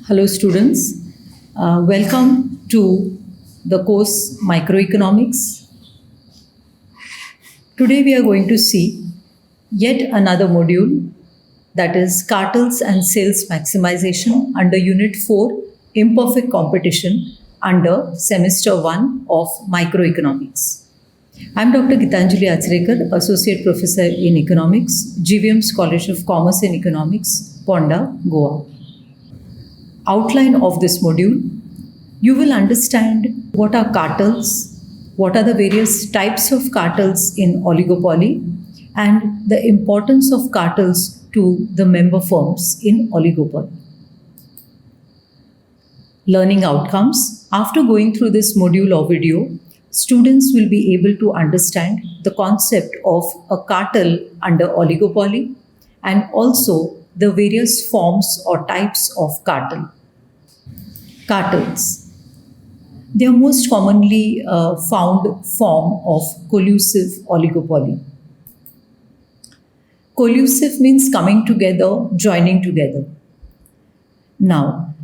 Hello, students. Welcome to the course Microeconomics. Today, we are going to see yet another module, that is Cartels and Sales Maximization under Unit 4 Imperfect Competition under Semester 1 of Microeconomics. I am Dr. Gitanjali Achrekar, Associate Professor in Economics, GVM's College of Commerce and Economics, Ponda, Goa. Outline of this module, you will understand what are cartels, what are the various types of cartels in oligopoly, and the importance of cartels to the member firms in oligopoly. Learning outcomes. After going through this module or video, students will be able to understand the concept of a cartel under oligopoly and also the various forms or types of cartel. Cartels. They are most commonly found form of collusive oligopoly. Collusive means coming together, joining together. Now,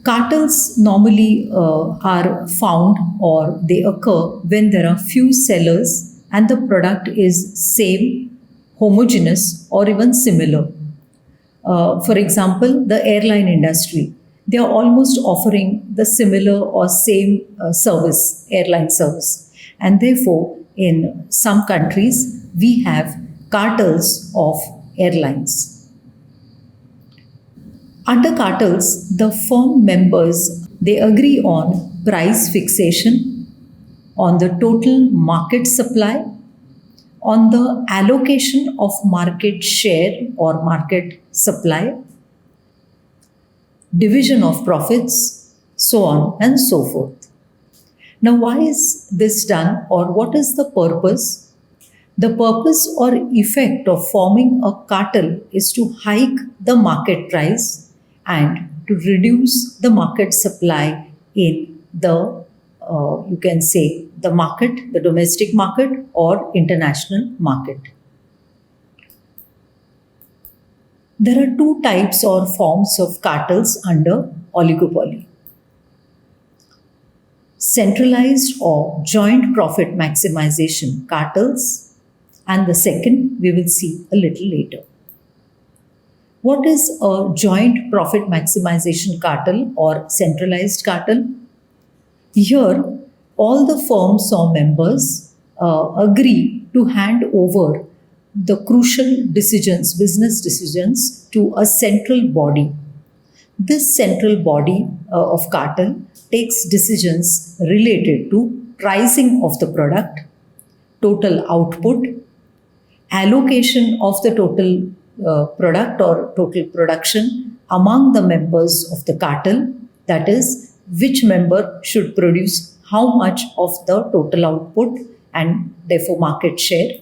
cartels normally are found or they occur when there are few sellers and the product is same, homogeneous, or even similar. For example, the airline industry. They are almost offering the similar or same service, airline service. And therefore, in some countries, we have cartels of airlines. Under cartels, the firm members, they agree on price fixation, on the total market supply, on the allocation of market share or market supply, division of profits, so on and so forth. Now, why is this done or what is the purpose? The purpose or effect of forming a cartel is to hike the market price and to reduce the market supply in the, you can say, the market, the domestic market or international market. There are two types or forms of cartels under oligopoly. Centralized or joint profit maximization cartels, and the second we will see a little later. What is a joint profit maximization cartel or centralized cartel? Here, all the firms or members agree to hand over the crucial decisions, business decisions, to a central body. This central body of cartel takes decisions related to pricing of the product, total output, allocation of the total product or total production among the members of the cartel, that is, which member should produce how much of the total output and therefore market share.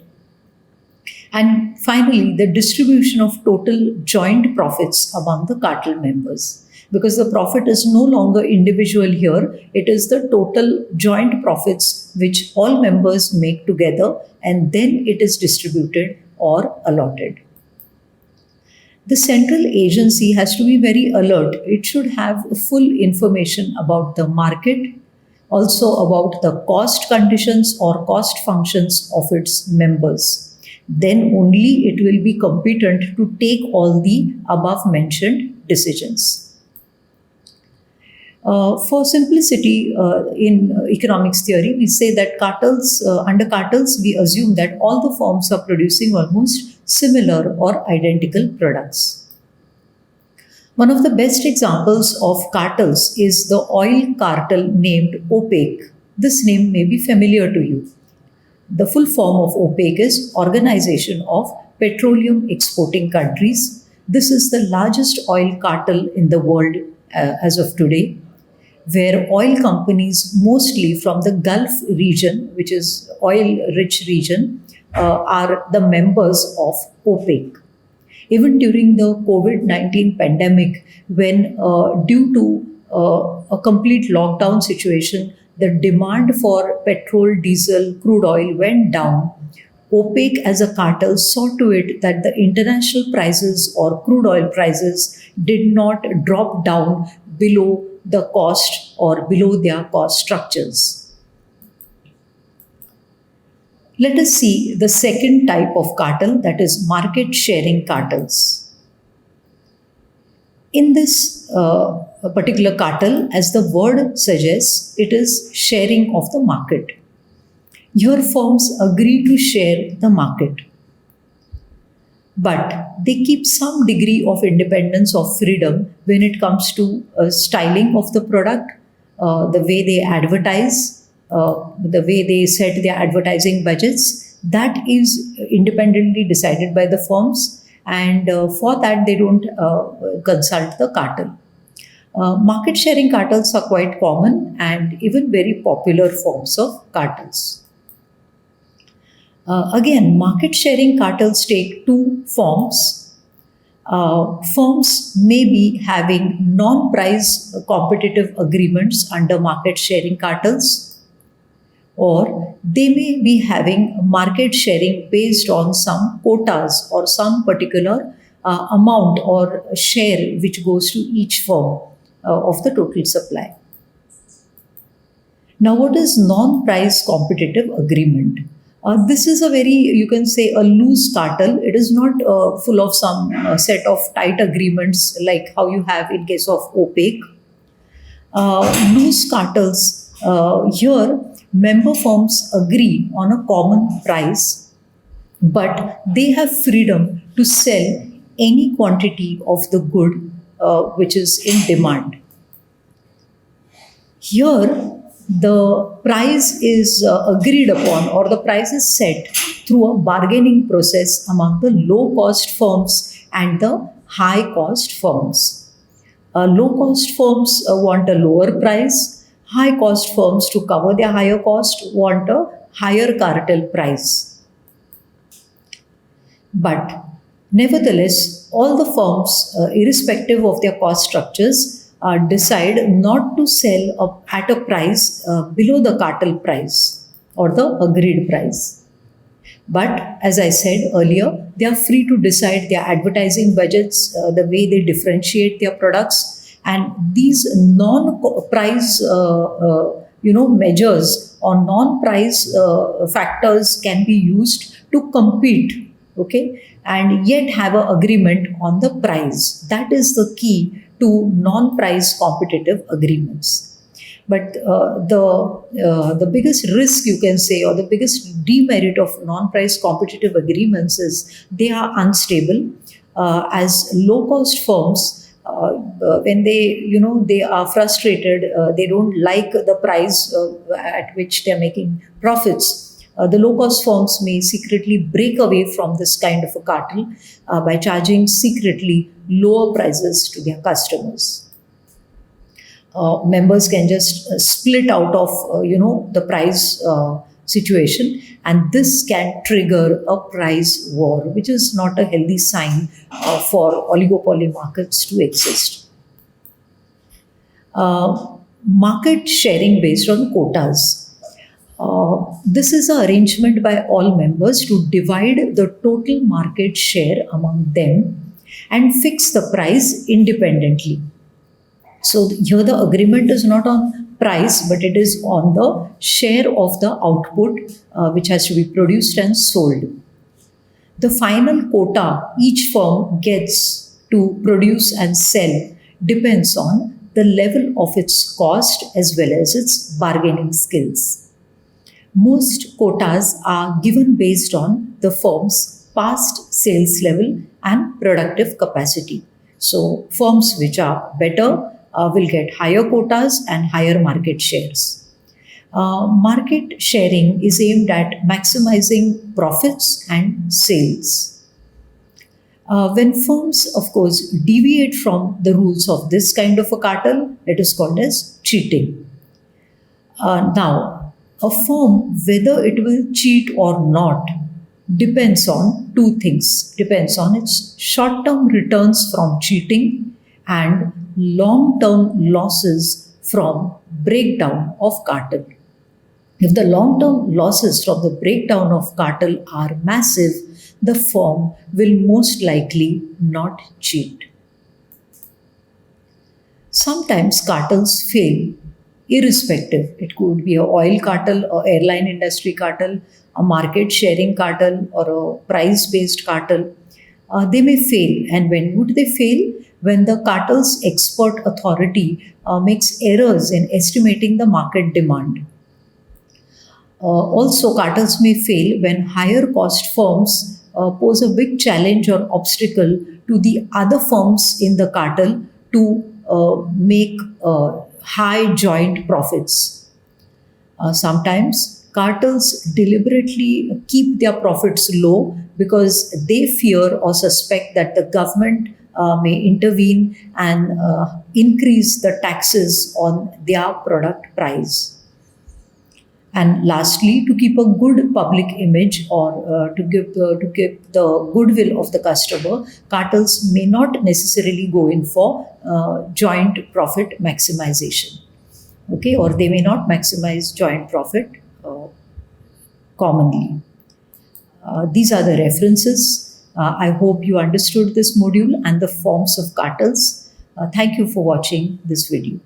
And finally, the distribution of total joint profits among the cartel members. Because the profit is no longer individual here, it is the total joint profits which all members make together and then it is distributed or allotted. The central agency has to be very alert. It should have full information about the market, also about the cost conditions or cost functions of its members. Then only it will be competent to take all the above mentioned decisions. For simplicity in economics theory, we say that cartels, under cartels, we assume that all the firms are producing almost similar or identical products. One of the best examples of cartels is the oil cartel named OPEC. This name may be familiar to you. The full form of OPEC is Organization of Petroleum Exporting Countries. This is the largest oil cartel in the world as of today, where oil companies mostly from the Gulf region, which is oil-rich region, are the members of OPEC. Even during the COVID-19 pandemic, when due to a complete lockdown situation, the demand for petrol, diesel, crude oil went down, OPEC as a cartel saw to it that the international prices or crude oil prices did not drop down below the cost or below their cost structures. Let us see the second type of cartel, that is market sharing cartels. In this particular cartel, as the word suggests, it is sharing of the market. Here firms agree to share the market, but they keep some degree of independence of freedom when it comes to styling of the product, the way they advertise, the way they set their advertising budgets. That is independently decided by the firms, and for that they don't consult the cartel. Market sharing cartels are quite common and even very popular forms of cartels. Again, market sharing cartels take two forms. Firms may be having non-price competitive agreements under market sharing cartels, or they may be having market sharing based on some quotas or some particular amount or share which goes to each firm of the total supply. Now, what is non-price competitive agreement? This is a very, you can say, a loose cartel. It is not full of some set of tight agreements like how you have in case of opaque. Loose cartels, here member firms agree on a common price, but they have freedom to sell any quantity of the good which is in demand. Here, the price is agreed upon, or the price is set through a bargaining process among the low cost firms and the high cost firms. Low cost firms want a lower price, high cost firms, to cover their higher cost, want a higher cartel price. But nevertheless, all the firms, irrespective of their cost structures, decide not to sell at a price below the cartel price or the agreed price. But as I said earlier, they are free to decide their advertising budgets, the way they differentiate their products, and these non-price measures or non-price factors can be used to compete, okay, and yet have an agreement on the price. That is the key to non-price competitive agreements. But the biggest risk, you can say, or the biggest demerit of non-price competitive agreements is they are unstable. As low-cost firms, when they are frustrated, they don't like the price at which they are making profits. The low-cost firms may secretly break away from this kind of a cartel by charging secretly lower prices to their customers. Members can just split out of the price situation, and this can trigger a price war, which is not a healthy sign for oligopoly markets to exist. Market sharing based on quotas. This is an arrangement by all members to divide the total market share among them and fix the price independently. So here the agreement is not on price, but it is on the share of the output which has to be produced and sold. The final quota each firm gets to produce and sell depends on the level of its cost as well as its bargaining skills. Most quotas are given based on the firm's past sales level and productive capacity. So, firms which are better will get higher quotas and higher market shares. Market sharing is aimed at maximizing profits and sales. When firms, of course, deviate from the rules of this kind of a cartel, it is called as cheating. Now, a firm, whether it will cheat or not, depends on two things. Depends on its short-term returns from cheating and long-term losses from breakdown of cartel. If the long-term losses from the breakdown of cartel are massive, the firm will most likely not cheat. Sometimes cartels fail, irrespective. It could be a oil cartel, or airline industry cartel, a market sharing cartel, or a price based cartel. They may fail. And when would they fail? When the cartel's expert authority makes errors in estimating the market demand. Also, cartels may fail when higher cost firms pose a big challenge or obstacle to the other firms in the cartel to make high joint profits. Sometimes cartels deliberately keep their profits low because they fear or suspect that the government may intervene and increase the taxes on their product price. And lastly, to keep a good public image, or to give the goodwill of the customer, cartels may not necessarily go in for joint profit maximization. Okay, or they may not maximize joint profit commonly. These are the references. I hope you understood this module and the forms of cartels. Thank you for watching this video.